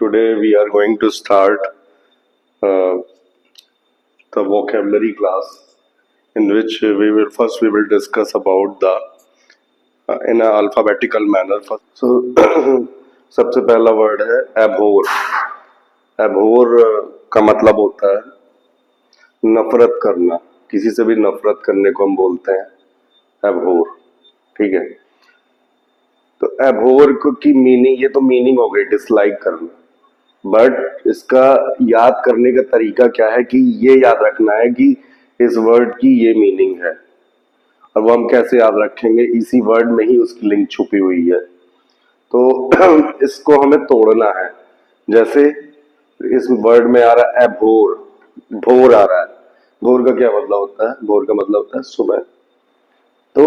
Today we are going to start uh, the vocabulary class in which we will discuss about the in a alphabetical manner. So सबसे पहला word है एबोर। एबोर का मतलब होता है नफरत करना। किसी से भी नफरत करने को हम बोलते हैं एबोर। ठीक है, तो एबोर की मीनिंग, ये तो मीनिंग हो गई डिसलाइक करना, बट इसका याद करने का तरीका क्या है कि ये याद रखना है कि इस वर्ड की ये मीनिंग है। और वो हम कैसे याद रखेंगे, इसी वर्ड में ही उसकी लिंक छुपी हुई है। तो इसको हमें तोड़ना है। जैसे इस वर्ड में आ रहा है एबोर, भोर आ रहा है। भोर का क्या मतलब होता है? भोर का मतलब होता है सुबह। तो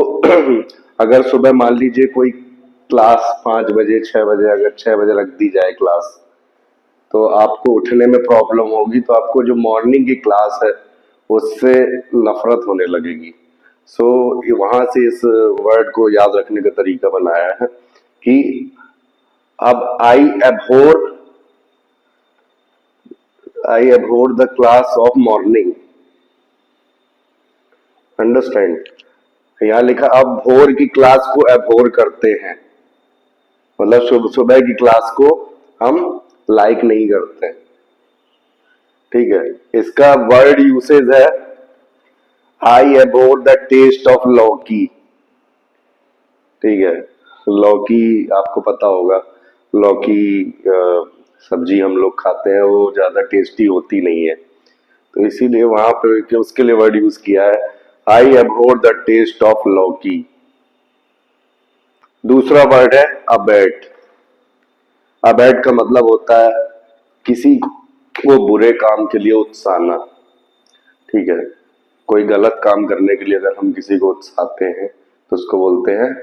अगर सुबह मान लीजिए कोई क्लास 5 बजे 6 बजे, अगर 6 बजे रख दी जाए क्लास, तो आपको उठने में प्रॉब्लम होगी, तो आपको जो मॉर्निंग की क्लास है उससे नफरत होने लगेगी। सो वहां से इस वर्ड को याद रखने का तरीका बनाया है कि अब I abhor the class of morning. Understand? यहाँ लिखा अब भोर की क्लास को एबहोर करते हैं, मतलब सुबह की क्लास को हम लाइक नहीं करते। ठीक है, इसका वर्ड यूसेज है आई एबोर द टेस्ट ऑफ लौकी। ठीक है, लौकी आपको पता होगा, लौकी सब्जी हम लोग खाते हैं, वो ज्यादा टेस्टी होती नहीं है, तो इसीलिए वहां पे उसके लिए वर्ड यूज किया है आई एबोर द टेस्ट ऑफ लौकी। दूसरा वर्ड है अबैट। अबैट का मतलब होता है किसी को बुरे काम के लिए उकसाना। ठीक है, कोई गलत काम करने के लिए अगर हम किसी को उकसाते हैं तो उसको बोलते हैं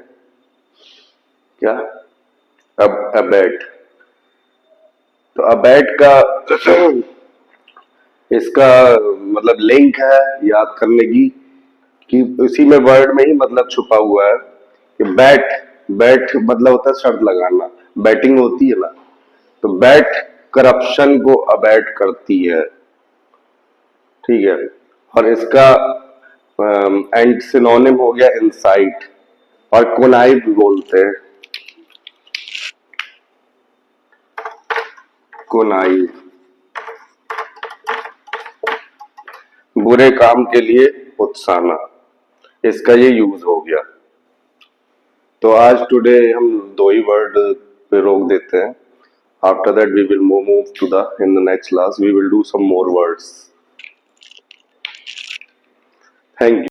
क्या? अब अबैट। तो अबैट का इसका मतलब लिंक है याद करने की कि उसी में वर्ड में ही मतलब छुपा हुआ है कि बैट। बैट मतलब होता है शर्त लगाना, बैटिंग होती है ना, तो बैट करप्शन को अबैट करती है। ठीक है, और इसका एंड सिनोनिम हो गया इंसाइट, और कोनाइव बोलते हैं, कोनाइव, बुरे काम के लिए उत्साहना, इसका ये यूज हो गया। तो आज टुडे हम दो ही वर्ड पे रोक देते हैं। After that we will move to the in the next class we will do some more words. Thank you.